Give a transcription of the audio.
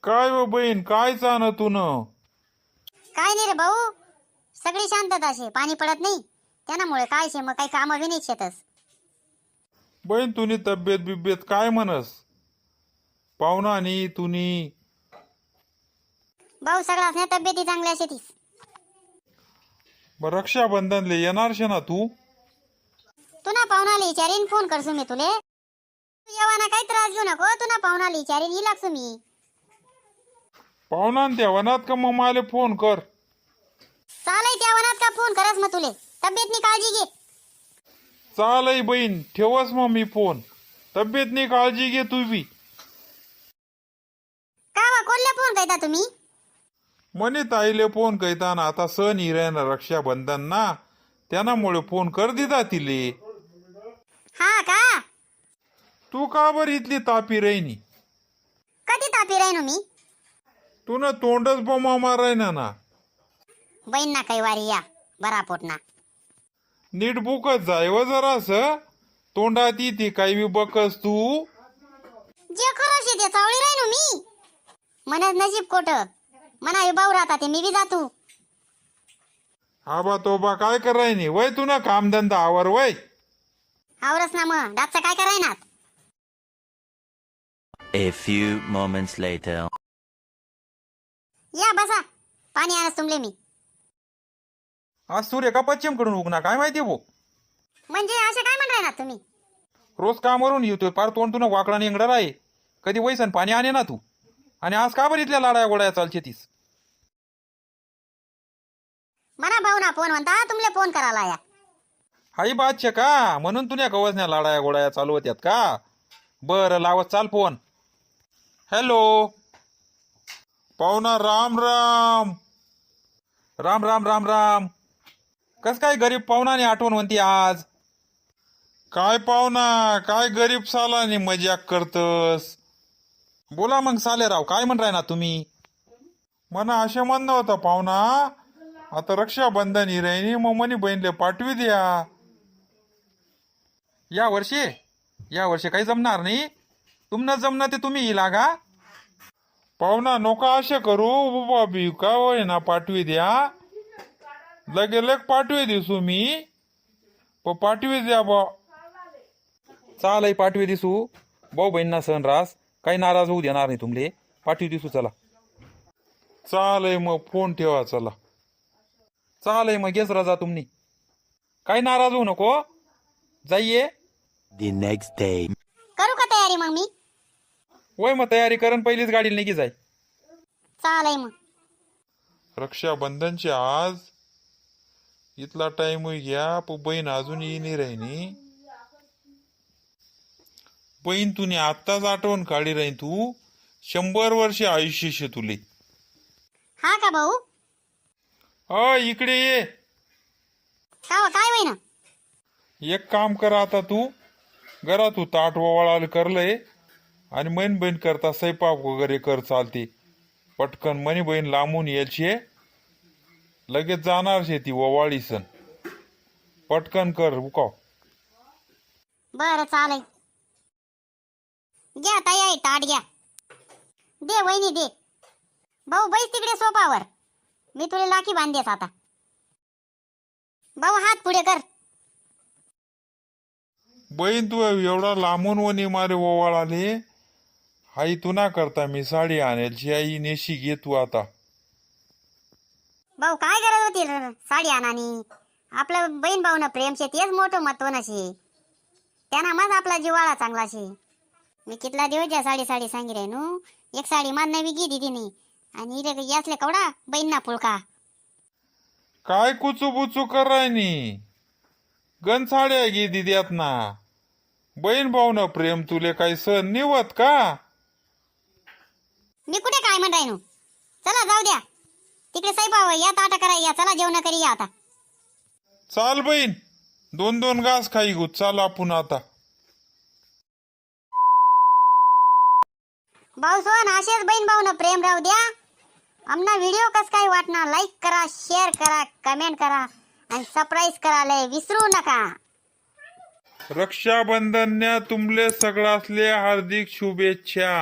काय व बहीण काय चान तू न? काय नाही रे भाऊ, सगळी शांतता शे, पाणी पडत नाही त्यामुळे काय शे, मग काही काम बी नाही शेतस. बहीण तुनी तब्येत बिब्येत काय म्हणस? पाहुणा आणि तुनी भाऊ सगळा असण्या तब्येती चांगल्या शेतीस. रक्षाबंधनले येणार शे ना तू? तू ना पाहुणाला विचारीन, फोन करसू मी तुले. तू येवाना काही त्रास घेऊ नको, तू ना पाहुणाला विचारीन ही लागसू मी. पाहुणा त्या वनात का मग मला फोन कर. चालय त्या वनात का फोन करस मग तुले, तब्येतनी काळजी घे. चालय बहीण, ठेवस मग मी फोन. तब्येतनी काळजी घे तू बी. का वा कोणला फोन करता तुम्ही? म्हणे ताईले फोन कैताना आता सण हिरायन रक्षाबंधन ना, त्यामुळे फोन कर दिदा तिले. हा का? तू का बर इथली तापी राहिनी? कधी तापी राहिनो मी? तू ना तोंडच बोमा मारायना ना. बहीण ना काही वारी या बरा पोटना. नीट बुकच जाय व जरास. तोंडात ती काही बी बकस तू. जे खरं शे ते चावळी राहिनो मी. मनच नजीब कोट, मना भाऊ राहता ते मी बी जातू. आबा तोबा काय करायनी वय तू ना कामधंदा आवर वय. आवरस ना मग डाचं काय करायनात. A few moments later. या बसा, पाणी आणस तुमले मी. आज सूर्य का पश्चिम कडून उगना काय माहिती भो. म्हणजे असे काय म्हणताय ना तुम्ही? रोज कामावरून येतोय पार तोंड तुला वाकडा निंगडा आहे. कधी वैसन पाणी आणे ना तू. आणि आज का बरं इथल्या लाडाया गोळ्या चालचे तीस? मना भाऊ ना फोन म्हणता, तुमले फोन करायला या. हाई बात छे का म्हणून तुझ्या कवचण्या लाडाया गोळ्या चालू होत्यात का? बरं लावत चाल फोन. हॅलो पाहुणा, राम राम. राम राम राम राम. कस काय गरीब पाहुणाने आठवण म्हणती आज? काय पाहुणा, काय गरीब सालानी मजाक करतस? बोला मग सालेराव, काय म्हणताय ना तुम्ही? मना असे म्हणणं होतं पाहुणा, आता रक्षाबंधन ही राहिनी, मग मनी बहिणले पाठवी द्या. या वर्षी काही जमणार नाही. तुमनं जमणार ते तुम्ही ही लागा. पाहुणा नका असे करू बाबा, बी का होय ना पाठवी द्या. लगे लग पाठवी दिसू मी, पाठवी द्या बा. चालय पाठवी दिसू. भाऊ बहिणींना सण रास, काही नाराज होऊ देणार नाही तुमले. पाठवी दिसू चला. चालय मग फोन ठेवा चला. चालय मग घेस राजा तुम्ही. काही नाराज होऊ नको. जाईये. The next day. करू का तयारी मग मी? वय मग तयारी करण पहिलीच गाडीला निघी जाय. चालय मग. रक्षाबंधनची आज इथला टाइम घ्या, बहीण अजून येईनी राहिनी. बहीण तुने आत्ताच आठवण काढी राही तू. 100 वर्ष आयुष्य शे तुले. हा का भाऊ? इकडे ये. का वा, काय होईना? एक काम करा आता तू. घरा तू ताट ववाळाल करलंय आणि मैन बहीण करता स्वयंपाक वगैरे कर चालते. पटकन मनी बहीण लांबून यायची, लगेच जाणार शे ती ववाळी सण. पटकन कर उकाव. बरं चालय. घ्या ताई ताट घ्या. दे वहिनी दे. भाऊ बैस तिकडे सोपावर, मी तुला लाखी बांधेस आता. भाऊ हात पुढे कर. बहीण तू एवढा लांबून वनी मारे ओवाळ आले. हाई तू ना करता मी साडी आणायची आई नेशी घे तू आता. भाऊ काय गरज होती साडी आणानी? आपलं बहीण भाऊ ना प्रेम शे, तेच मोठं महत्व नशे. त्यांना मग आपला जिवाळा चांगला शे. मी कितला दिवस ज्या साडी साडी सांगी राहिनू. एक साडी मान नवी गी दिदी नाही, आणि इले यासले कवडा बहीण ना पुळका. काय कुचू बुचू करायनी? गण साड्या घे दिद्यात ना. बहीण भाऊ ना प्रेम तुले काही सण निवत का? मी कुठे काय म्हण राहिनू. चला जाऊ द्या तिकडे साईबाबा या, ताटा करा या, चला जेवण करी या आता. चाल बहीण, 2-2 घास खाई गो. चाल आपण आता. भाऊ सोन असेच बहीण भाऊ ना प्रेम राहू द्या. आमना व्हिडिओ कस काय वाटणार, लाईक करा, शेअर करा, कमेंट करा आणि सबस्क्राईब करायला विसरू नका. रक्षाबंधनने तुमले सगळ्यासले हार्दिक शुभेच्छा.